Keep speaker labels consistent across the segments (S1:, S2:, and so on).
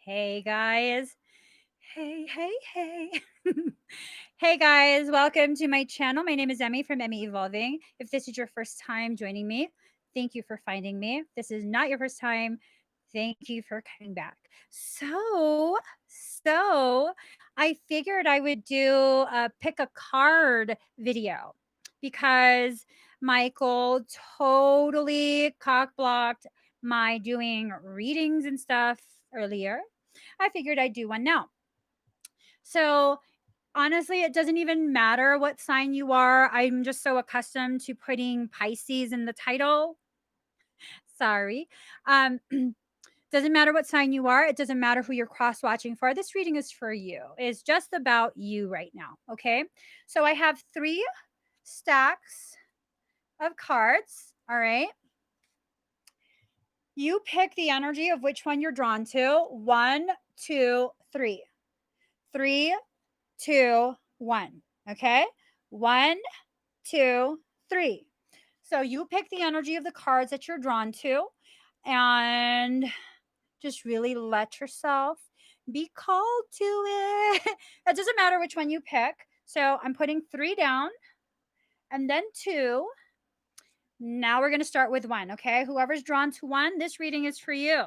S1: Hey guys. Hey. Hey guys, welcome to my channel. My name is Emmie from Emmie Evolving. If this is your first time joining me, thank you for finding me. If this is not your first time, thank you for coming back. So I figured I would do a pick a card video because Michael totally cock blocked my doing readings and stuff earlier. I figured I'd do one now. So honestly, it doesn't even matter what sign you are. I'm just so accustomed to putting Pisces in the title. Sorry. Um, doesn't matter what sign you are. It doesn't matter who you're cross watching for. This reading is for you. It's just about you right now. Okay. So I have 3 stacks of cards. All right. You pick the energy of which one you're drawn to. 1, 2, 3. 3, 2, 1. Okay. 1, 2, 3. So you pick the energy of the cards that you're drawn to and just really let yourself be called to it. It doesn't matter which one you pick. So I'm putting 3 down and then 2. Now we're going to start with 1. Okay. Whoever's drawn to 1, this reading is for you.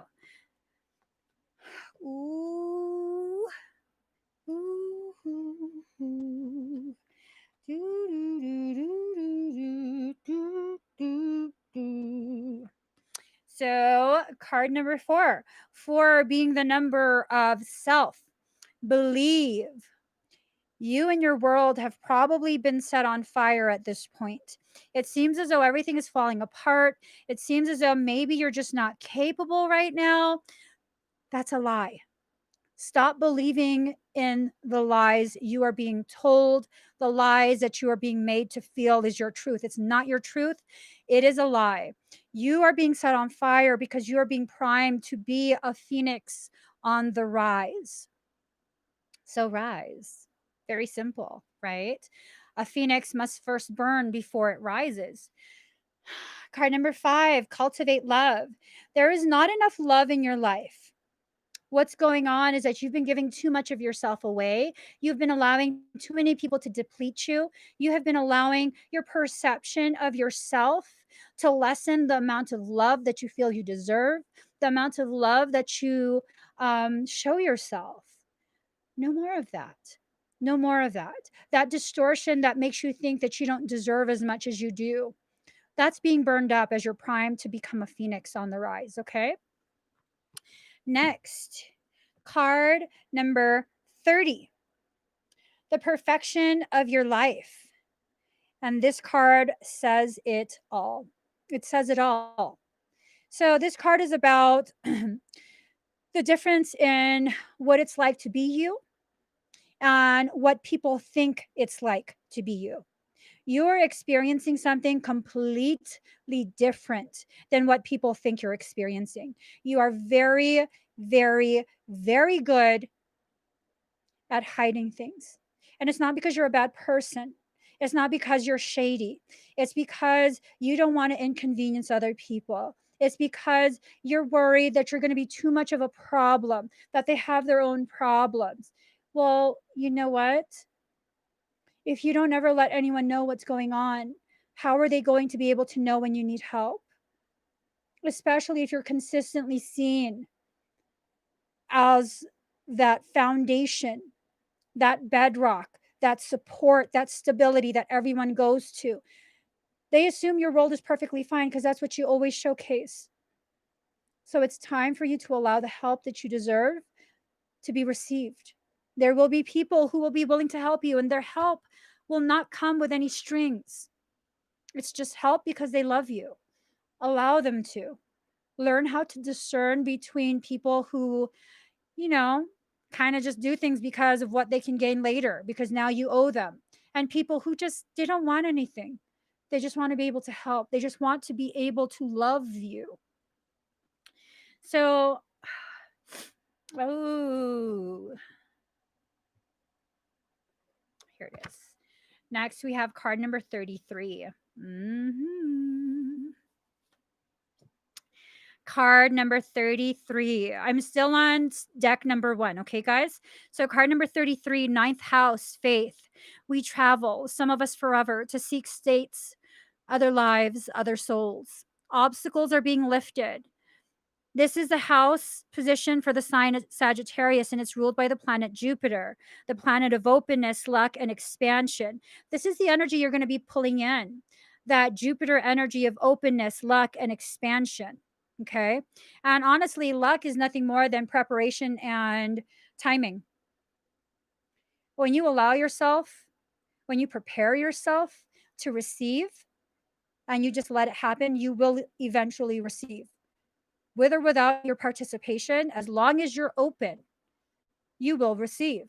S1: Ooh. Ooh. Ooh. So, card number 4, 4 being the number of self. Believe. You and your world have probably been set on fire at this point. It seems as though everything is falling apart. It seems as though maybe you're just not capable right now. That's a lie. Stop believing in the lies you are being told, the lies that you are being made to feel is your truth. It's not your truth. It is a lie. You are being set on fire because you are being primed to be a phoenix on the rise. So rise. Very simple, right? A phoenix must first burn before it rises. Card number 5, cultivate love. There is not enough love in your life. What's going on is that you've been giving too much of yourself away. You've been allowing too many people to deplete you. You have been allowing your perception of yourself to lessen the amount of love that you feel you deserve, the amount of love that you show yourself. No more of that. No more of that. That distortion that makes you think that you don't deserve as much as you do. That's being burned up as you're primed to become a phoenix on the rise, okay? Next, card number 30, the perfection of your life. And this card says it all. It says it all. So, this card is about the difference in what it's like to be you and what people think it's like to be you. You're experiencing something completely different than what people think you're experiencing. You are very, very good at hiding things. And it's not because you're a bad person. It's not because you're shady. It's because you don't want to inconvenience other people. It's because you're worried that you're going to be too much of a problem, that they have their own problems. Well, you know what? If you don't ever let anyone know what's going on, how are they going to be able to know when you need help? Especially if you're consistently seen as that foundation, that bedrock, that support, that stability that everyone goes to. They assume your world is perfectly fine because that's what you always showcase. So it's time for you to allow the help that you deserve to be received. There will be people who will be willing to help you, and their help will not come with any strings. It's just help because they love you. Allow them to. Learn how to discern between people who, you know, kind of just do things because of what they can gain later, because now you owe them. And people who just, they don't want anything. They just want to be able to help. They just want to be able to love you. So, oh, here it is. Next, we have card number 33. Card number 33. I'm still on deck number 1, okay, guys? So card number 33, ninth house, faith. We travel, some of us forever, to seek states, other lives, other souls. Obstacles are being lifted. This is the house position for the sign Sagittarius, and it's ruled by the planet Jupiter, the planet of openness, luck, and expansion. This is the energy you're going to be pulling in, that Jupiter energy of openness, luck, and expansion. Okay. And honestly, luck is nothing more than preparation and timing. When you allow yourself, when you prepare yourself to receive and you just let it happen, you will eventually receive. With or without your participation, as long as you're open, you will receive.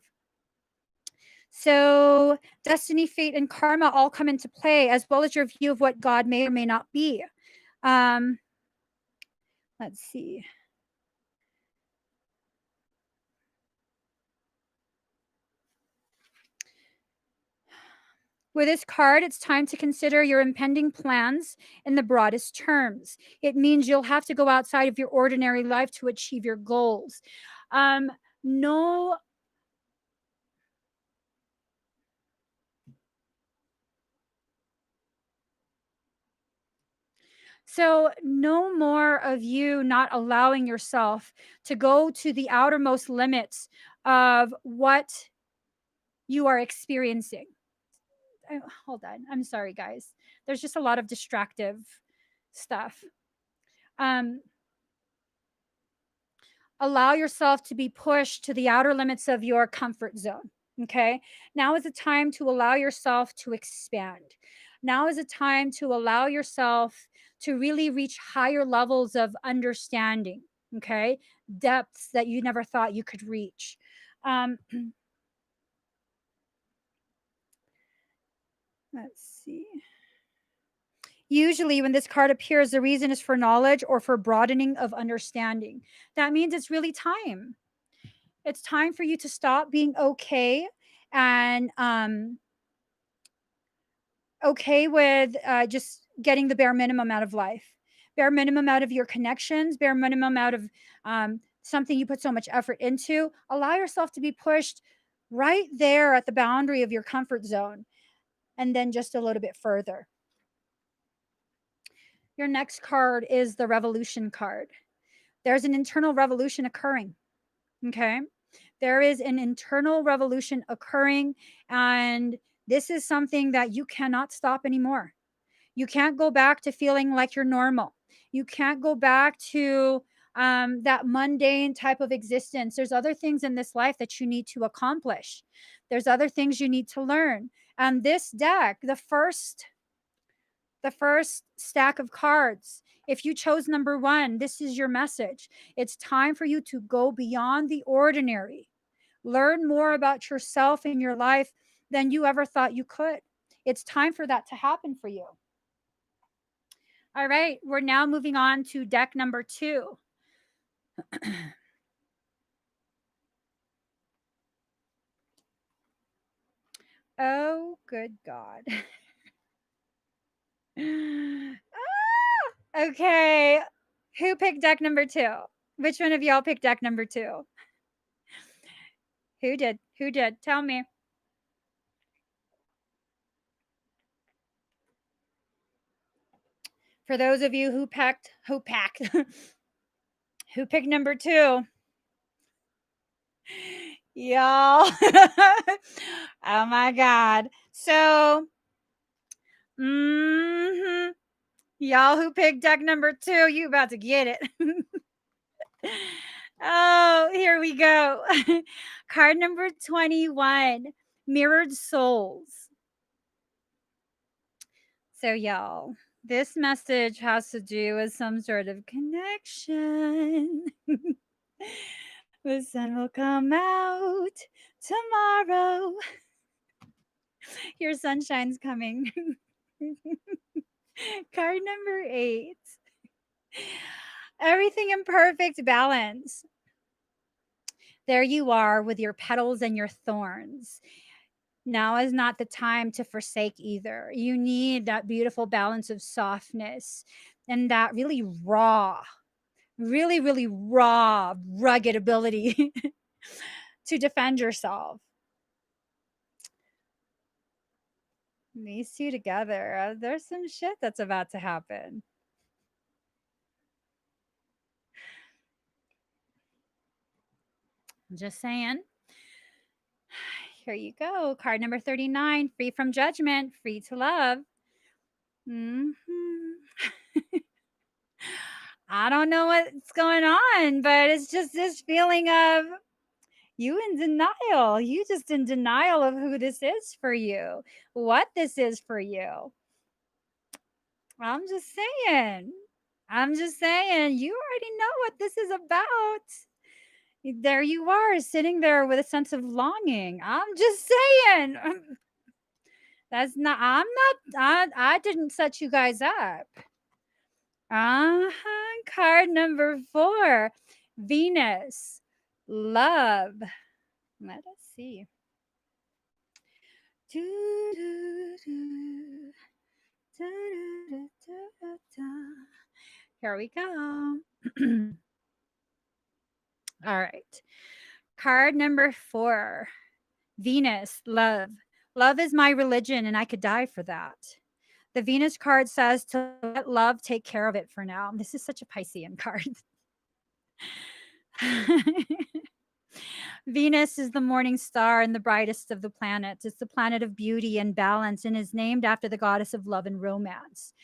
S1: So, destiny, fate, and karma all come into play, as well as your view of what God may or may not be. Um, let's see. With this card, it's time to consider your impending plans in the broadest terms. It means you'll have to go outside of your ordinary life to achieve your goals. No So, no more of you not allowing yourself to go to the outermost limits of what you are experiencing. Hold on. I'm sorry, guys. There's just a lot of distractive stuff. Um, Allow yourself to be pushed to the outer limits of your comfort zone. Okay. Now is the time to allow yourself to expand. Now is a time to allow yourself to really reach higher levels of understanding. Okay. Depths that you never thought you could reach. Um, let's see. Usually, when this card appears, the reason is for knowledge or for broadening of understanding. That means it's really time. It's time for you to stop being okay and okay with just getting the bare minimum out of life, bare minimum out of your connections, bare minimum out of something you put so much effort into. Allow yourself to be pushed right there at the boundary of your comfort zone and then just a little bit further. Your next card is the revolution card. There's an internal revolution occurring. Okay. There is an internal revolution occurring, and this is something that you cannot stop anymore. You can't go back to feeling like you're normal. You can't go back to that mundane type of existence. There's other things in this life that you need to accomplish. There's other things you need to learn. And this deck, the first stack of cards, if you chose number 1, this is your message. It's time for you to go beyond the ordinary. Learn more about yourself and your life than you ever thought you could. It's time for that to happen for you. All right, we're now moving on to deck number 2. Oh, good God. Okay. Who picked deck number 2? Which one of y'all picked deck number 2? Who did? Who did? Tell me. For those of you who picked who picked number 2? Y'all. Oh my God. So, y'all who picked deck number 2, you about to get it. Oh, here we go. Card number 21, Mirrored Souls. So, y'all, this message has to do with some sort of connection. The sun will come out tomorrow. Your sunshine's coming. Card number 8. Everything in perfect balance. There you are with your petals and your thorns. Now is not the time to forsake either. You need that beautiful balance of softness and that really raw really, really raw, rugged ability to defend yourself. These two together, there's some shit that's about to happen. I'm just saying. Here you go. Card number 39, free from judgment, free to love. Hmm I don't know what's going on, but it's just this feeling of you in denial. You just in denial of who this is for you, what this is for you. I'm just saying. I'm just saying, you already know what this is about. There you are, sitting there with a sense of longing. I'm just saying. That's not, I'm not, I didn't set you guys up. Card number 4, Venus, love. Let us see. Here we go. All right. Card number 4, Venus, love. Love is my religion, and I could die for that. The Venus card says to let love take care of it for now. This is such a Piscean card. Venus is the morning star and the brightest of the planets. It's the planet of beauty and balance and is named after the goddess of love and romance.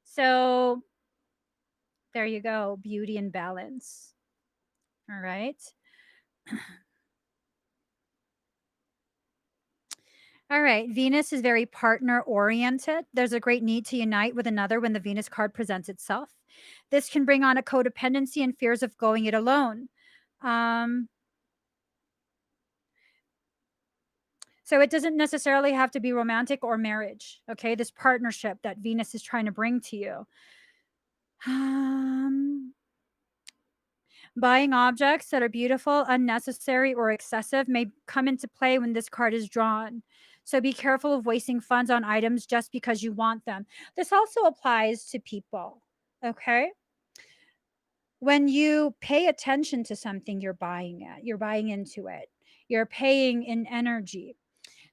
S1: So there you go, beauty and balance. All right. All right. Venus is very partner oriented. There's a great need to unite with another when the Venus card presents itself. This can bring on a codependency and fears of going it alone. So it doesn't necessarily have to be romantic or marriage. Okay. This partnership that Venus is trying to bring to you. Buying objects that are beautiful, unnecessary, or excessive may come into play when this card is drawn. So be careful of wasting funds on items just because you want them. This also applies to people. Okay. When you pay attention to something, you're buying it, you're buying into it, you're paying in energy.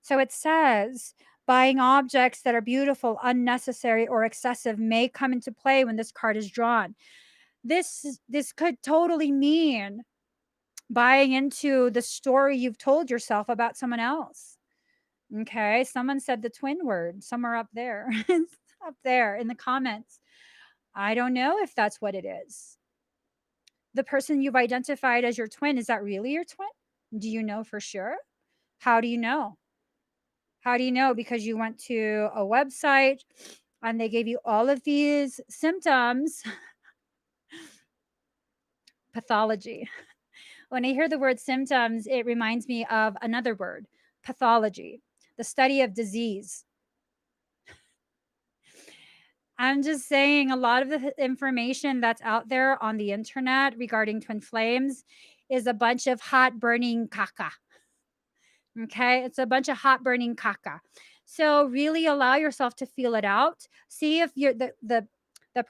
S1: So it says buying objects that are beautiful, unnecessary, or excessive may come into play when this card is drawn. This could totally mean buying into the story you've told yourself about someone else. Okay, someone said the twin word somewhere up there. Up there in the comments. I don't know if that's what it is. The person you've identified as your twin, is that really your twin? Do you know for sure? How do you know? How do you know? Because you went to a website and they gave you all of these symptoms. Pathology. When I hear the word symptoms, it reminds me of another word, pathology, the study of disease. I'm just saying a lot of the information that's out there on the internet regarding twin flames is a bunch of hot burning caca. Okay, it's a bunch of hot burning caca. So really allow yourself to feel it out. See if you're the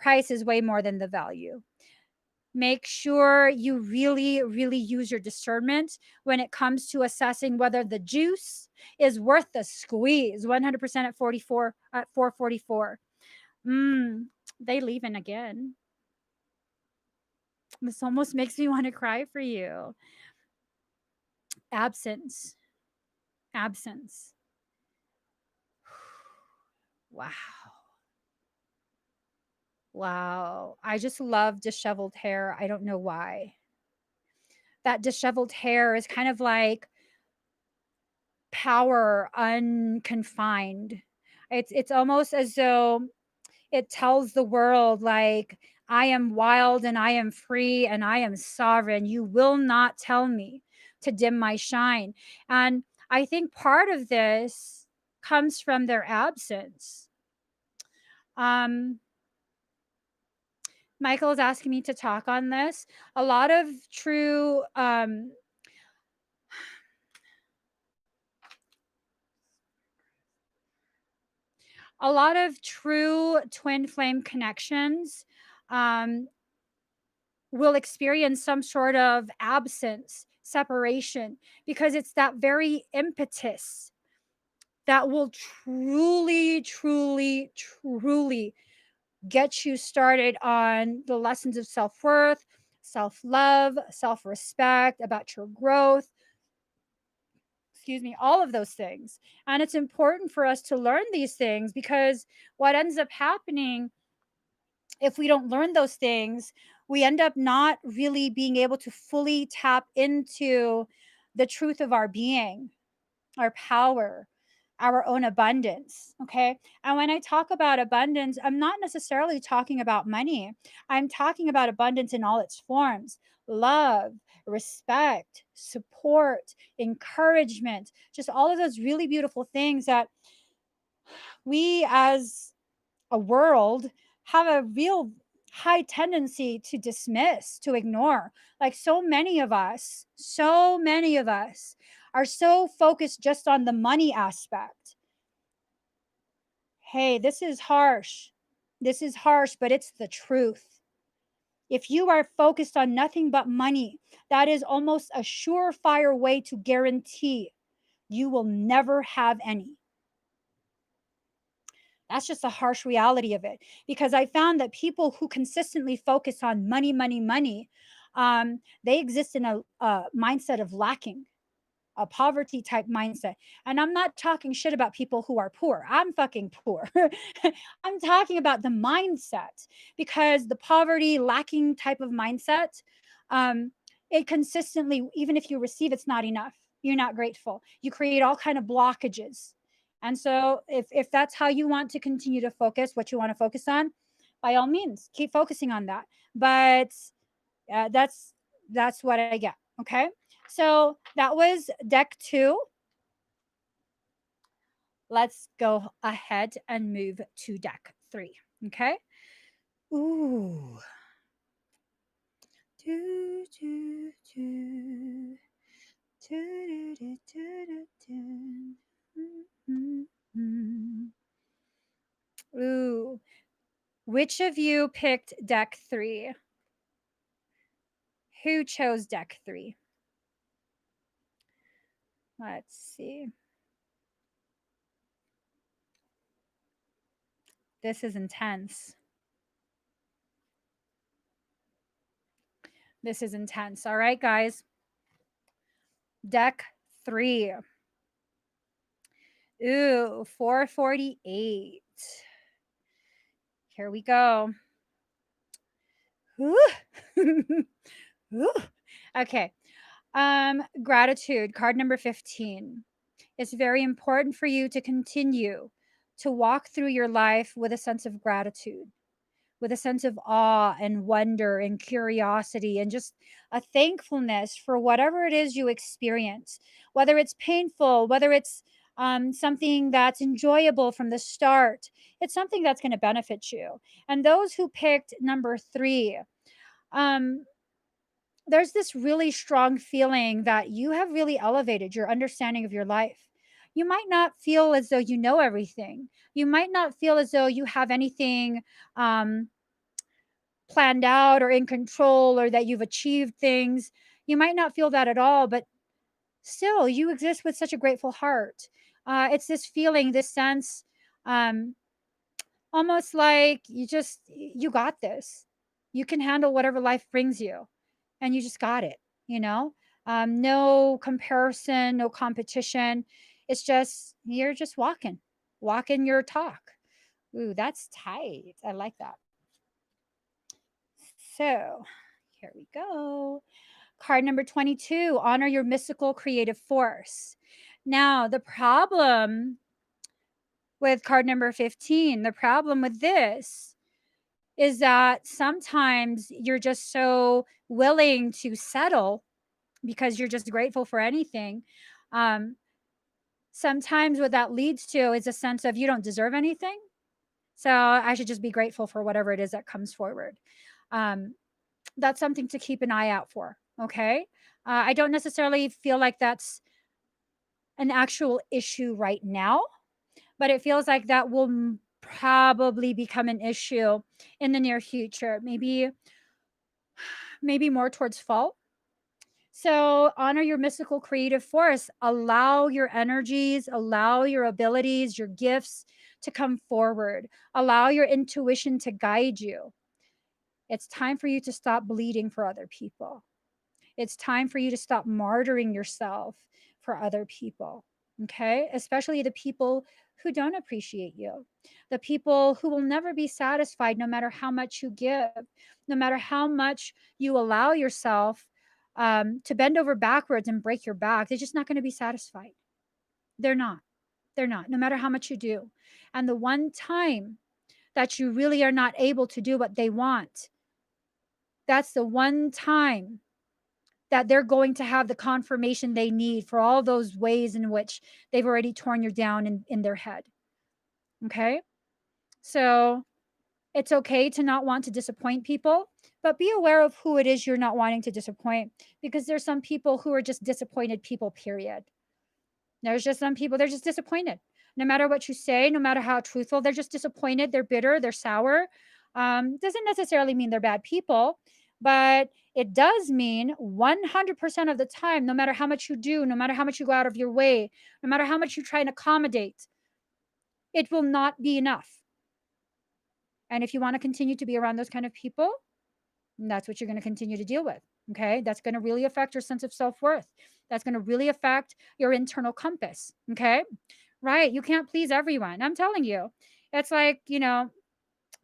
S1: price is way more than the value. Make sure you really, really use your discernment when it comes to assessing whether the juice is worth the squeeze. 100% at 44 at 444. They leaving again. This almost makes me want to cry for you. Absence. Absence. Wow. Wow. I just love disheveled hair. I don't know why. That disheveled hair is kind of like power unconfined. It's almost as though it tells the world like I am wild and I am free and I am sovereign. You will not tell me to dim my shine. And I think part of this comes from their absence. Michael is asking me to talk on this. A lot of true a lot of true twin flame connections, um, will experience some sort of absence, separation, because it's that very impetus that will truly, truly, truly get you started on the lessons of self worth, self love, self respect, about your growth, excuse me, all of those things. And it's important for us to learn these things because what ends up happening if we don't learn those things, we end up not really being able to fully tap into the truth of our being, our power, our own abundance. Okay. And when I talk about abundance, I'm not necessarily talking about money. I'm talking about abundance in all its forms: love, respect, support, encouragement, just all of those really beautiful things that we as a world have a real high tendency to dismiss, to ignore. Like so many of us are so focused just on the money aspect. Hey, this is harsh. This is harsh, but it's the truth. If you are focused on nothing but money, that is almost a surefire way to guarantee you will never have any. That's just a harsh reality of it. Because I found that people who consistently focus on money, money, money, they exist in a mindset of lacking, a poverty type mindset. And I'm not talking shit about people who are poor. I'm fucking poor. I'm talking about the mindset because the poverty lacking type of mindset, um, it consistently, even if you receive, it's not enough. You're not grateful. You create all kind of blockages. And so if that's how you want to continue to focus, what you want to focus on, by all means, keep focusing on that. But that's what I get. Okay. So that was deck two. Let's go ahead and move to deck three. Okay. Ooh. Do, do, do. Do, do, do, do, do. Mm, mm, mm. Ooh. Which of you picked deck three? Who chose deck three? Let's see. This is intense. This is intense. All right, guys. Deck three. Ooh, 448. Here we go. Ooh. Ooh. Okay. Gratitude, card number 15. It's very important for you to continue to walk through your life with a sense of gratitude, with a sense of awe and wonder and curiosity and just a thankfulness for whatever it is you experience, whether it's painful, whether it's something that's enjoyable from the start. It's something that's going to benefit you. And those who picked number three, um, there's this really strong feeling that you have really elevated your understanding of your life. You might not feel as though you know everything. You might not feel as though you have anything um, planned out or in control or that you've achieved things. You might not feel that at all, but still, you exist with such a grateful heart. It's this feeling, this sense, um, almost like you got this. You can handle whatever life brings you, and you just got it. You know, no comparison, no competition. It's just you're just walking your talk. Ooh, that's tight. I like that. So here we go. Card number 22, honor your mystical creative force. Now, the problem with card number 15, the problem with this is that sometimes you're just so willing to settle because you're just grateful for anything. Um, Sometimes what that leads to is a sense of you don't deserve anything. So I should just be grateful for whatever it is that comes forward. Um, that's something to keep an eye out for. Okay. I don't necessarily feel like that's an actual issue right now, but it feels like that will probably become an issue in the near future. Maybe maybe more towards fault. So honor your mystical creative force. Allow your energies, allow your abilities, your gifts to come forward. Allow your intuition to guide you. It's time for you to stop bleeding for other people. It's time for you to stop martyring yourself for other people. Okay? Especially the people who don't appreciate you, the people who will never be satisfied no matter how much you give, no matter how much you allow yourself to bend over backwards and break your back. They're just not going to be satisfied. They're not. They're not, no matter how much you do. And the one time that you really are not able to do what they want, that's the one time that they're going to have the confirmation they need for all those ways in which they've already torn you down in their head. Okay? So it's okay to not want to disappoint people, but be aware of who it is you're not wanting to disappoint, because there's some people who are just disappointed people, period. There's just some people, they're just disappointed. No matter what you say, no matter how truthful, they're just disappointed. They're bitter, they're sour. Doesn't necessarily mean they're bad people, but it does mean 100% of the time, no matter how much you do, no matter how much you go out of your way, no matter how much you try and accommodate, it will not be enough. And if you want to continue to be around those kind of people, that's what you're going to continue to deal with. Okay. That's going to really affect your sense of self worth. That's going to really affect your internal compass. Okay. Right. You can't please everyone. I'm telling you. It's like,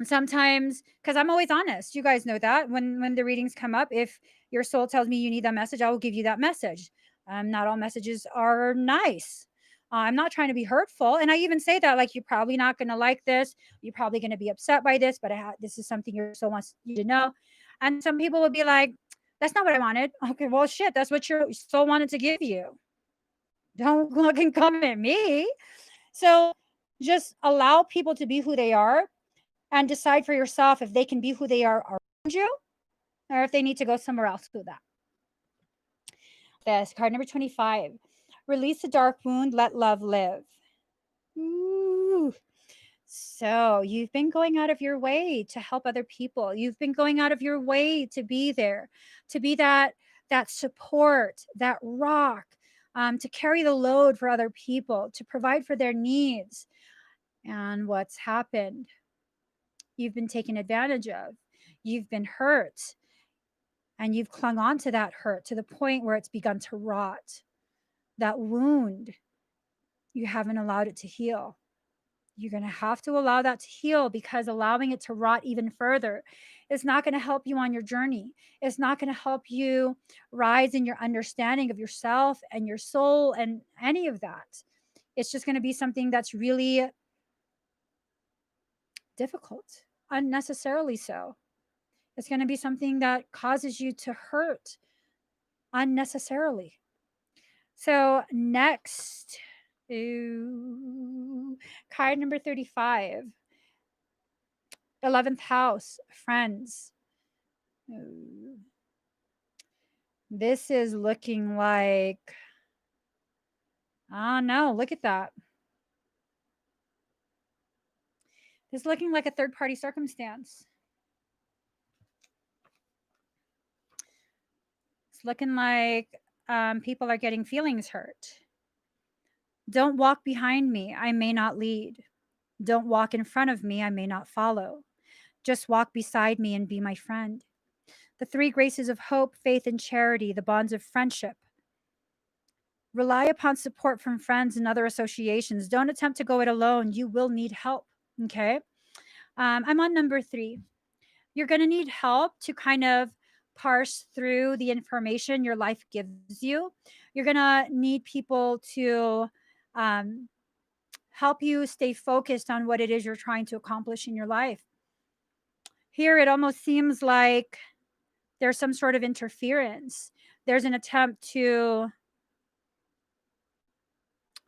S1: sometimes, because I'm always honest. You guys know that when the readings come up, if your soul tells me you need that message, I will give you that message. Not all messages are nice. I'm not trying to be hurtful. And I even say that, like, you're probably not going to like this. You're probably going to be upset by this, but this is something your soul wants you to know. And some people would be like, that's not what I wanted. Okay, well, shit, that's what your soul wanted to give you. Don't look and come at me. So just allow people to be who they are and decide for yourself if they can be who they are around you or if they need to go somewhere else to do that. This card number 25. Release the dark wound, let love live. Ooh. So you've been going out of your way to help other people. You've been going out of your way to be there, to be that support, that rock, to carry the load for other people, to provide for their needs. And what's happened? You've been taken advantage of. You've been hurt. And you've clung on to that hurt to the point where it's begun to rot. That wound, you haven't allowed it to heal. You're going to have to allow that to heal, because allowing it to rot even further is not going to help you on your journey. It's not going to help you rise in your understanding of yourself and your soul and any of that. It's just going to be something that's really difficult, unnecessarily so. It's going to be something that causes you to hurt unnecessarily. So next, card number 35. 11th house, friends. This is looking like, oh no, look at that. This is looking like a third party circumstance. It's looking like people are getting feelings hurt. Don't walk behind me, I may not lead. Don't walk in front of me, I may not follow. Just walk beside me and be my friend. The three graces of hope, faith, and charity, the bonds of friendship. Rely upon support from friends and other associations. Don't attempt to go it alone. You will need help. Okay. I'm on number 3. You're going to need help to kind of parse through the information your life gives you. You're going to need people to help you stay focused on what it is you're trying to accomplish in your life. Here, it almost seems like there's some sort of interference. There's an attempt to,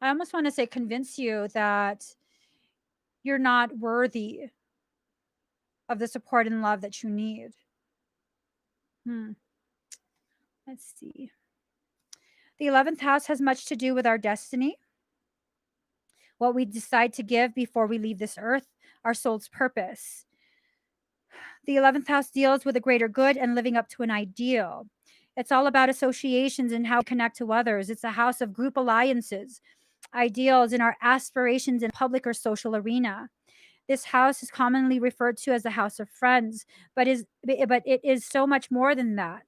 S1: I almost want to say, convince you that you're not worthy of the support and love that you need. Let's see. The 11th house has much to do with our destiny, what we decide to give before we leave this earth, our soul's purpose. The 11th house deals with a greater good and living up to an ideal. It's all about associations and how we connect to others. It's a house of group alliances, ideals, and our aspirations in public or social arena. This house is commonly referred to as the house of friends, but it is so much more than that.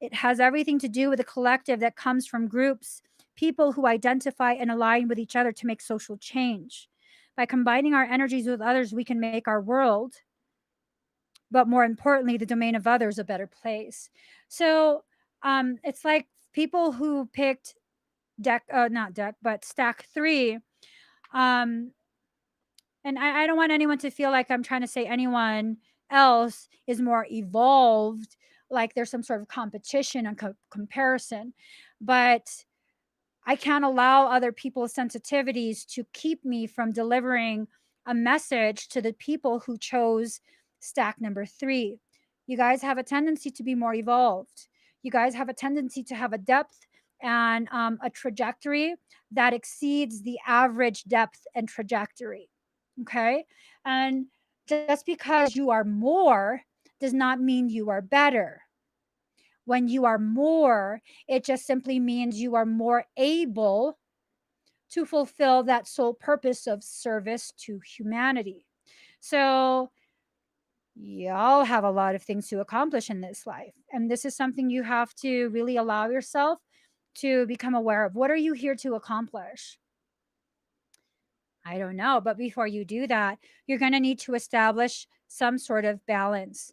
S1: It has everything to do with a collective that comes from groups, people who identify and align with each other to make social change. By combining our energies with others, we can make our world, but more importantly, the domain of others, a better place. So it's like people who picked not deck, but stack three. Um, and I don't want anyone to feel like I'm trying to say anyone else is more evolved, like there's some sort of competition and comparison. But I can't allow other people's sensitivities to keep me from delivering a message to the people who chose stack number three. You guys have a tendency to be more evolved. You guys have a tendency to have a depth and a trajectory that exceeds the average depth and trajectory. Okay. And just because you are more does not mean you are better. When you are more, it just simply means you are more able to fulfill that sole purpose of service to humanity. So, y'all have a lot of things to accomplish in this life. And this is something you have to really allow yourself to become aware of. What are you here to accomplish? I don't know. But before you do that, you're going to need to establish some sort of balance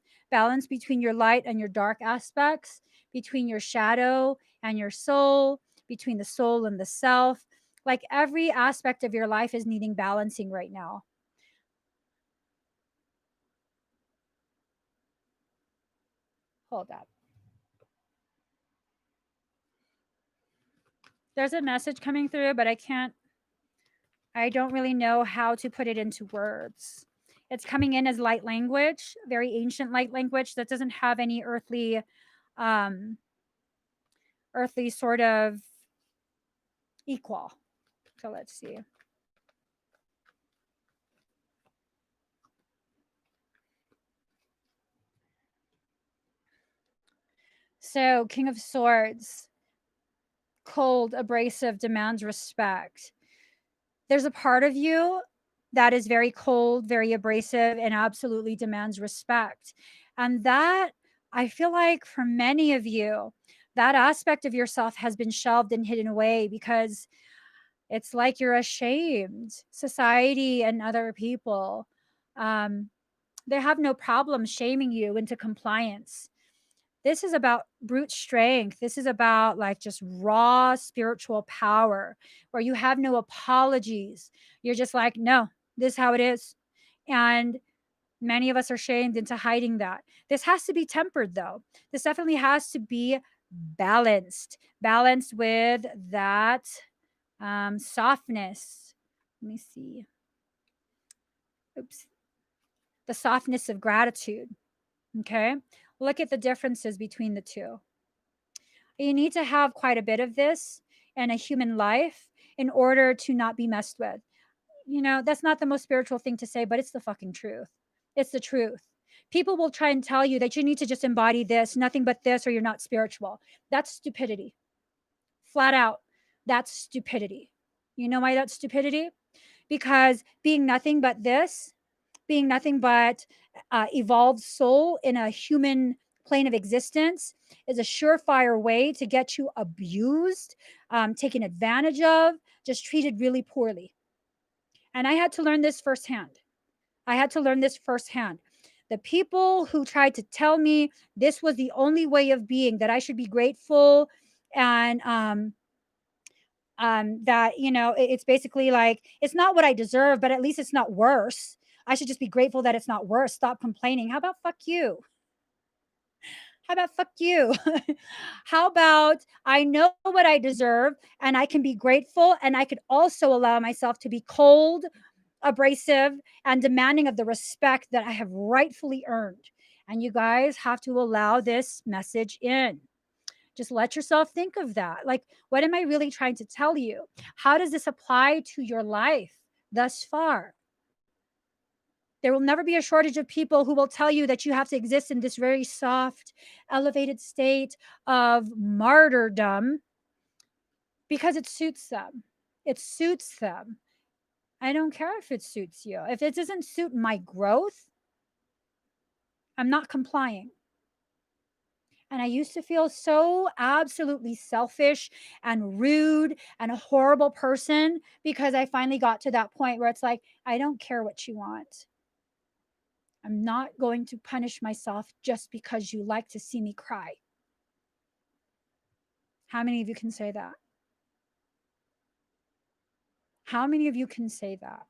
S1: between your light and your dark aspects, between your shadow and your soul, between the soul and the self. Like every aspect of your life is needing balancing right now. Hold up. There's a message coming through, but I don't really know how to put it into words. It's coming in as light language, very ancient light language that doesn't have any um, earthly sort of equal. So let's see. So, King of Swords, cold, abrasive, demands respect. There's a part of you that is very cold, very abrasive, and absolutely demands respect. And that, I feel like for many of you, that aspect of yourself has been shelved and hidden away because it's like you're ashamed. Society and other people, um, they have no problem shaming you into compliance. This is about brute strength. This is about like just raw spiritual power where you have no apologies. You're just like, no, this is how it is. And many of us are shamed into hiding that. This has to be tempered though. This definitely has to be balanced with that softness. Let me see. Oops. The softness of gratitude. Okay. Look at the differences between the two. You need to have quite a bit of this in a human life in order to not be messed with. You know, that's not the most spiritual thing to say, but it's the fucking truth. It's the truth. People will try and tell you that you need to just embody this, nothing but this, or you're not spiritual. That's stupidity. Flat out. That's stupidity. You know why that's stupidity? Because being nothing but this, being nothing but evolved soul in a human plane of existence is a surefire way to get you abused, taken advantage of, just treated really poorly. And I had to learn this firsthand. I had to learn this firsthand. The people who tried to tell me this was the only way of being, that I should be grateful and that, you know, it's basically like, it's not what I deserve, but at least it's not worse. I should just be grateful that it's not worse. Stop complaining. How about fuck you? How about fuck you? How about I know what I deserve and I can be grateful and I could also allow myself to be cold, abrasive, and demanding of the respect that I have rightfully earned. And you guys have to allow this message in. Just let yourself think of that. Like, what am I really trying to tell you? How does this apply to your life thus far? There will never be a shortage of people who will tell you that you have to exist in this very soft, elevated state of martyrdom because it suits them. It suits them. I don't care if it suits you. If it doesn't suit my growth, I'm not complying. And I used to feel so absolutely selfish and rude and a horrible person because I finally got to that point where it's like, I don't care what you want. I'm not going to punish myself just because you like to see me cry. How many of you can say that? How many of you can say that?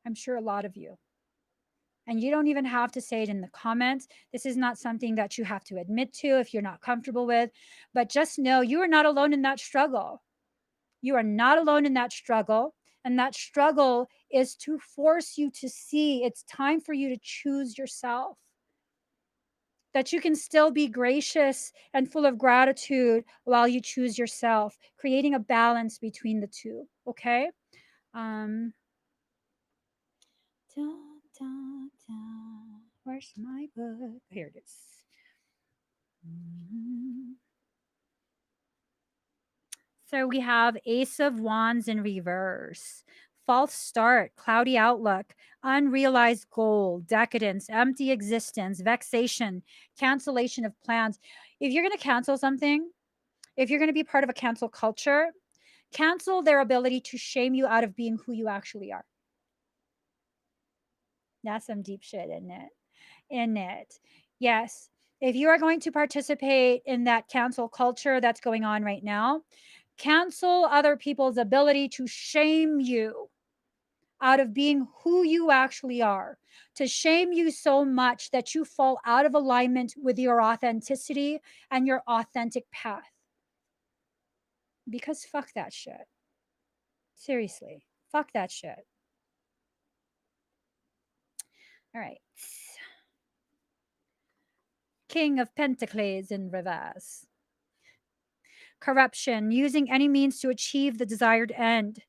S1: I'm sure a lot of you. And you don't even have to say it in the comments. This is not something that you have to admit to if you're not comfortable with. But just know you are not alone in that struggle. You are not alone in that struggle. And that struggle is to force you to see it's time for you to choose yourself. That you can still be gracious and full of gratitude while you choose yourself, creating a balance between the two. Okay? Um, da, da, da. Where's my book? Here it is. Mhm. So we have Ace of Wands in reverse, false start, cloudy outlook, unrealized goal, decadence, empty existence, vexation, cancellation of plans. If you're going to cancel something, if you're going to be part of a cancel culture, cancel their ability to shame you out of being who you actually are. That's some deep shit, isn't it? In it. Yes. If you are going to participate in that cancel culture that's going on right now, cancel other people's ability to shame you out of being who you actually are, to shame you so much that you fall out of alignment with your authenticity and your authentic path. Because fuck that shit. Seriously, fuck that shit. All right. King of Pentacles in reverse. Corruption, using any means to achieve the desired end.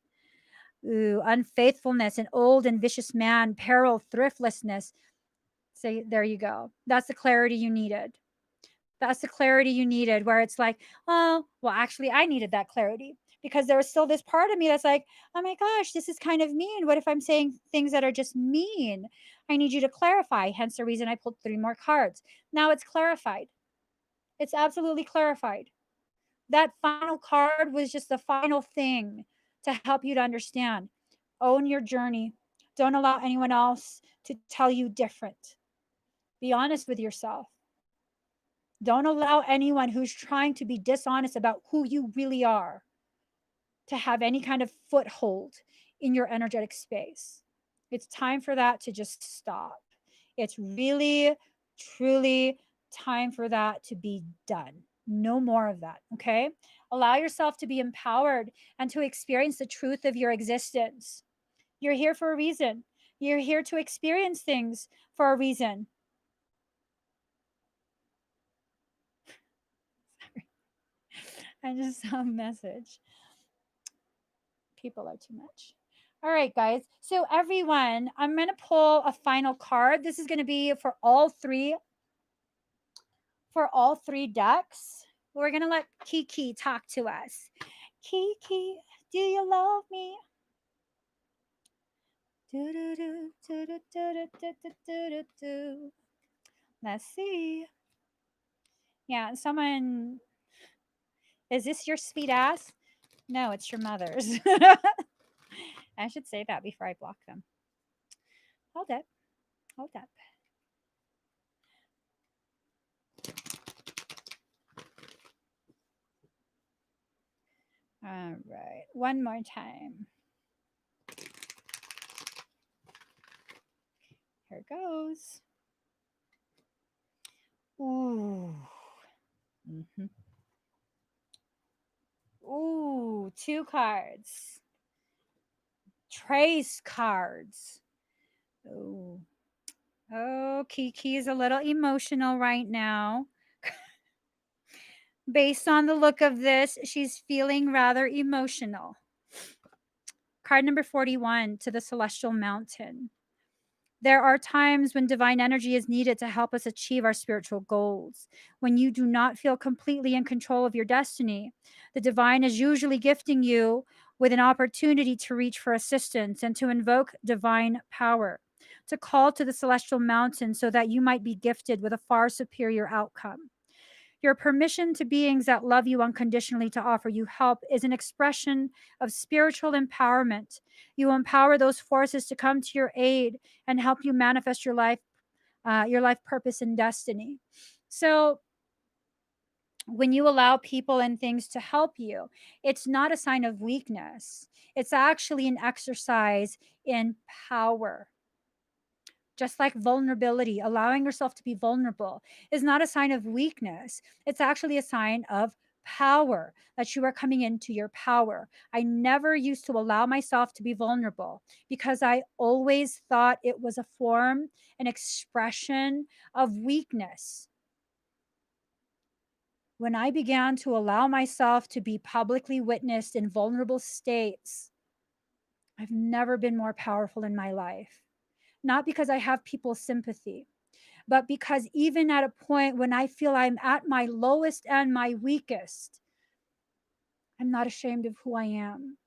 S1: Ooh, unfaithfulness, an old and vicious man, peril, thriftlessness. So there you go. That's the clarity you needed. That's the clarity you needed, where it's like, oh, well, actually, I needed that clarity because there was still this part of me that's like, oh my gosh, this is kind of mean. What if I'm saying things that are just mean? I need you to clarify. Hence the reason I pulled 3 more cards. Now it's clarified. It's absolutely clarified. That final card was just the final thing to help you to understand. Own your journey. Don't allow anyone else to tell you different. Be honest with yourself. Don't allow anyone who's trying to be dishonest about who you really are to have any kind of foothold in your energetic space. It's time for that to just stop. It's really, truly time for that to be done. No more of that. Okay. Allow yourself to be empowered and to experience the truth of your existence. You're here for a reason. You're here to experience things for a reason. I just saw a message. People are too much. All right, guys. So everyone, I'm going to pull a final card. This is going to be for all three decks. We're going to let Kiki talk to us. Kiki, do you love me? Let's see. Yeah, someone, is this your sweet ass? No, it's your mother's. I should say that before I block them. Hold up. Hold up. All right. One more time. Here goes. Ooh. Mm-hmm. Ooh, 2 cards. Trace cards. Ooh. Oh, Kiki is a little emotional right now. Based on the look of this, she's feeling rather emotional. Card number 41, to the Celestial Mountain. There are times when divine energy is needed to help us achieve our spiritual goals. When you do not feel completely in control of your destiny, the divine is usually gifting you with an opportunity to reach for assistance and to invoke divine power, to call to the celestial mountain so that you might be gifted with a far superior outcome. Your permission to beings that love you unconditionally to offer you help is an expression of spiritual empowerment. You empower those forces to come to your aid and help you manifest your life purpose and destiny. So, when you allow people and things to help you, it's not a sign of weakness. It's actually an exercise in power. Just like vulnerability, allowing yourself to be vulnerable is not a sign of weakness. It's actually a sign of power, that you are coming into your power. I never used to allow myself to be vulnerable because I always thought it was a form, an expression of weakness. When I began to allow myself to be publicly witnessed in vulnerable states, I've never been more powerful in my life. Not because I have people's sympathy, but because even at a point when I feel I'm at my lowest and my weakest, I'm not ashamed of who I am.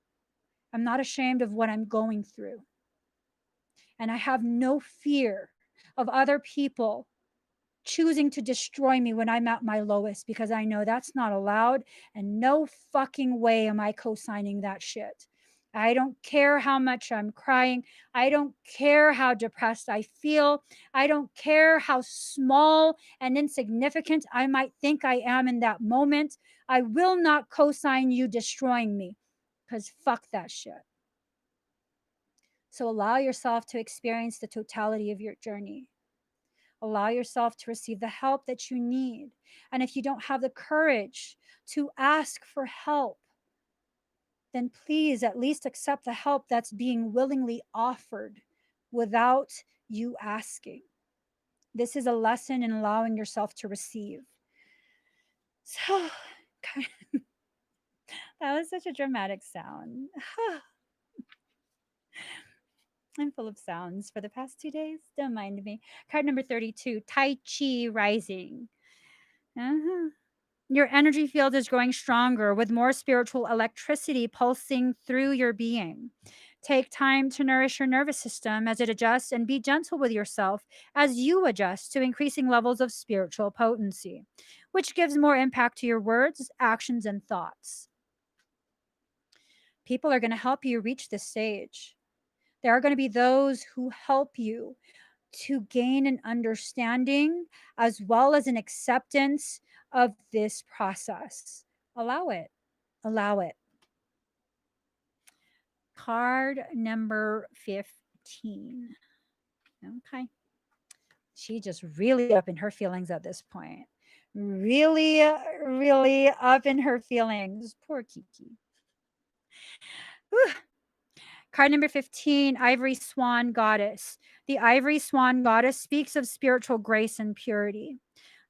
S1: I'm not ashamed of what I'm going through. And I have no fear of other people choosing to destroy me when I'm at my lowest because I know that's not allowed and no fucking way am I co-signing that shit. I don't care how much I'm crying. I don't care how depressed I feel. I don't care how small and insignificant I might think I am in that moment. I will not co-sign you destroying me because fuck that shit. So allow yourself to experience the totality of your journey. Allow yourself to receive the help that you need. And if you don't have the courage to ask for help, then please at least accept the help that's being willingly offered without you asking. This is a lesson in allowing yourself to receive. So, that was such a dramatic sound. I'm full of sounds for the past 2 days. Don't mind me. Card number 32, Tai Chi Rising. Uh-huh. Your energy field is growing stronger with more spiritual electricity pulsing through your being. Take time to nourish your nervous system as it adjusts and be gentle with yourself as you adjust to increasing levels of spiritual potency, which gives more impact to your words, actions, and thoughts. People are going to help you reach this stage. There are going to be those who help you to gain an understanding as well as an acceptance of this process. Allow it. Allow it. Card number 15. Okay. She just really up in her feelings at this point. Really, really up in her feelings. Poor Kiki. Whew. Card number 15, Ivory Swan Goddess. The Ivory Swan Goddess speaks of spiritual grace and purity.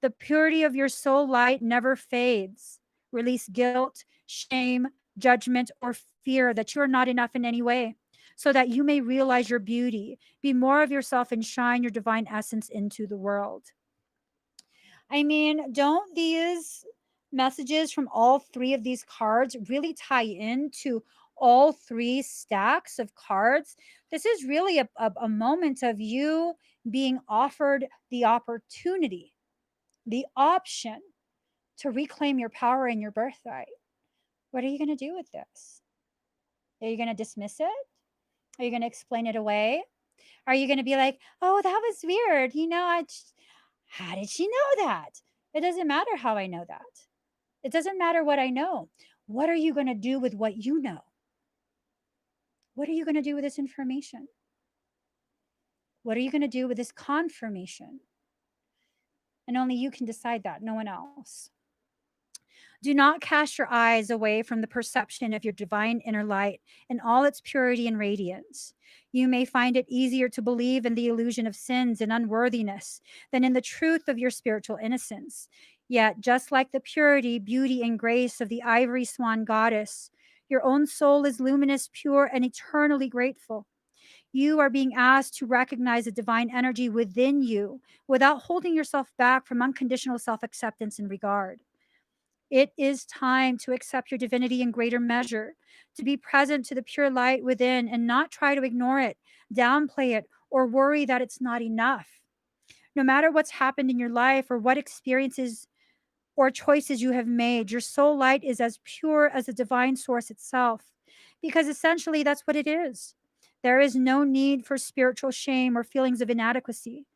S1: The purity of your soul light never fades. Release guilt, shame, judgment, or fear that you are not enough in any way, so that you may realize your beauty, be more of yourself, and shine your divine essence into the world. I mean, don't these messages from all three of these cards really tie into all three stacks of cards? This is really a moment of you being offered the opportunity, the option to reclaim your power and your birthright. What are you going to do with this? Are you going to dismiss it? Are you going to explain it away? Are you going to be like, oh, that was weird? How did she know that? It doesn't matter how I know that. It doesn't matter what I know. What are you going to do with what you know? What are you going to do with this information? What are you going to do with this confirmation? And only you can decide that, no one else. Do not cast your eyes away from the perception of your divine inner light in all its purity and radiance. You may find it easier to believe in the illusion of sins and unworthiness than in the truth of your spiritual innocence. Yet, just like the purity, beauty, and grace of the ivory swan goddess, your own soul is luminous, pure, and eternally grateful. You are being asked to recognize the divine energy within you without holding yourself back from unconditional self acceptance and regard. It is time to accept your divinity in greater measure, to be present to the pure light within and not try to ignore it, downplay it, or worry that it's not enough. No matter what's happened in your life or what experiences or choices you have made, your soul light is as pure as the divine source itself, because essentially that's what it is. There is no need for spiritual shame or feelings of inadequacy.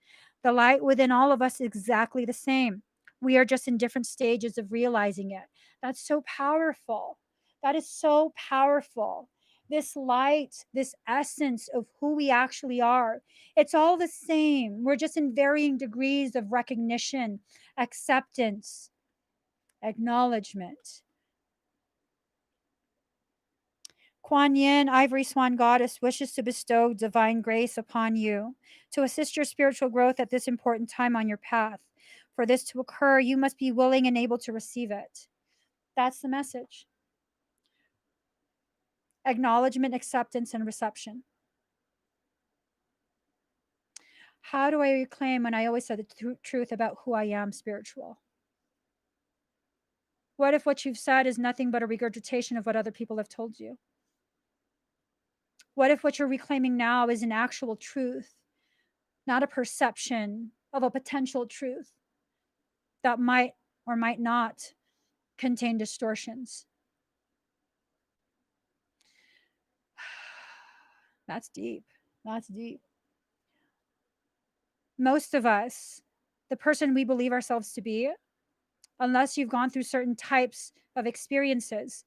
S1: The light within all of us is exactly the same. We are just in different stages of realizing it. That's so powerful. That is so powerful. This light, this essence of who we actually are, it's all the same. We're just in varying degrees of recognition, acceptance, acknowledgement. Kuan Yin, Ivory Swan Goddess, wishes to bestow divine grace upon you to assist your spiritual growth at this important time on your path. For this to occur, you must be willing and able to receive it. That's the message. Acknowledgement, acceptance, and reception. How do I reclaim when I always said the truth about who I am spiritual? What if what you've said is nothing but a regurgitation of what other people have told you? What if what you're reclaiming now is an actual truth, not a perception of a potential truth that might or might not contain distortions? That's deep. That's deep. Most of us, the person we believe ourselves to be, unless you've gone through certain types of experiences,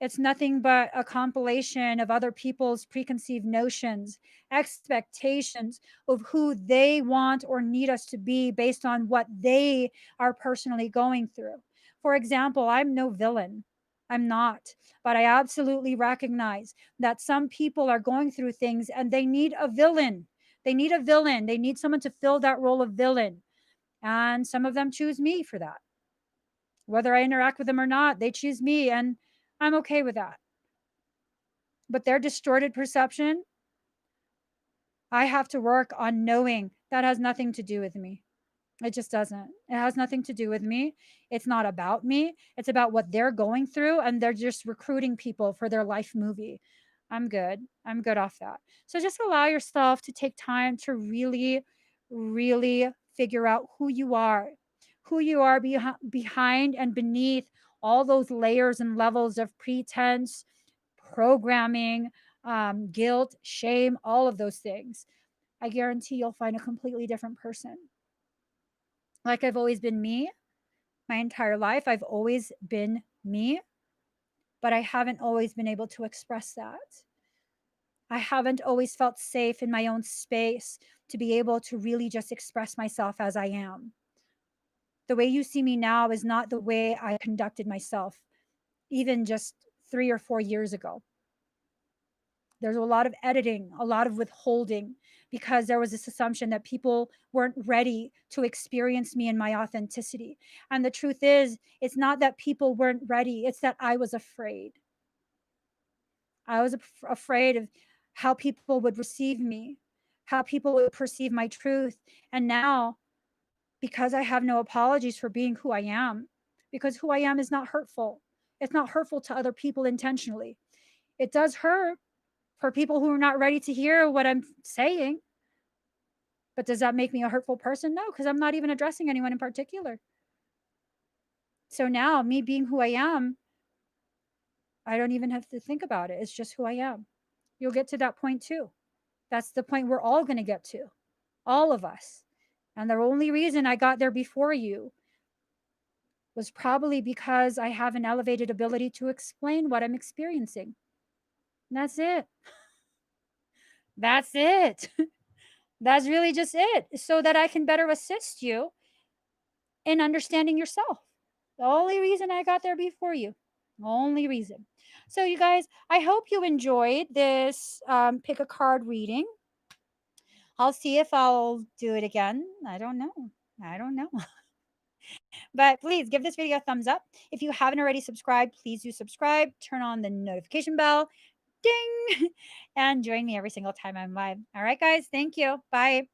S1: it's nothing but a compilation of other people's preconceived notions, expectations of who they want or need us to be based on what they are personally going through. For example, I'm no villain. I'm not. But I absolutely recognize that some people are going through things and they need a villain. They need a villain. They need someone to fill that role of villain. And some of them choose me for that. Whether I interact with them or not, they choose me. And I'm okay with that. But their distorted perception, I have to work on knowing that has nothing to do with me. It just doesn't. It has nothing to do with me. It's not about me. It's about what they're going through, and they're just recruiting people for their life movie. I'm good. I'm good off that. So just allow yourself to take time to really, really figure out who you are behind and beneath all those layers and levels of pretense, programming, guilt, shame, all of those things. I guarantee you'll find a completely different person. Like I've always been me my entire life. I've always been me, but I haven't always been able to express that. I haven't always felt safe in my own space to be able to really just express myself as I am. The way you see me now is not the way I conducted myself, even just 3 or 4 years ago. There's a lot of editing, a lot of withholding, because there was this assumption that people weren't ready to experience me in my authenticity. And the truth is, it's not that people weren't ready, it's that I was afraid. I was afraid of how people would receive me, how people would perceive my truth. And now, because I have no apologies for being who I am, because who I am is not hurtful. It's not hurtful to other people intentionally. It does hurt for people who are not ready to hear what I'm saying. But does that make me a hurtful person? No, because I'm not even addressing anyone in particular. So now, me being who I am, I don't even have to think about it. It's just who I am. You'll get to that point too. That's the point we're all going to get to, all of us. And the only reason I got there before you was probably because I have an elevated ability to explain what I'm experiencing. And that's it. That's it. That's really just it, so that I can better assist you in understanding yourself. The only reason I got there before you. Only reason. So, you guys, I hope you enjoyed this pick a card reading. I'll see if I'll do it again. I don't know. I don't know. But please give this video a thumbs up. If you haven't already subscribed, please do subscribe. Turn on the notification bell. ding, and join me every single time I'm live. All right, guys. Thank you. Bye.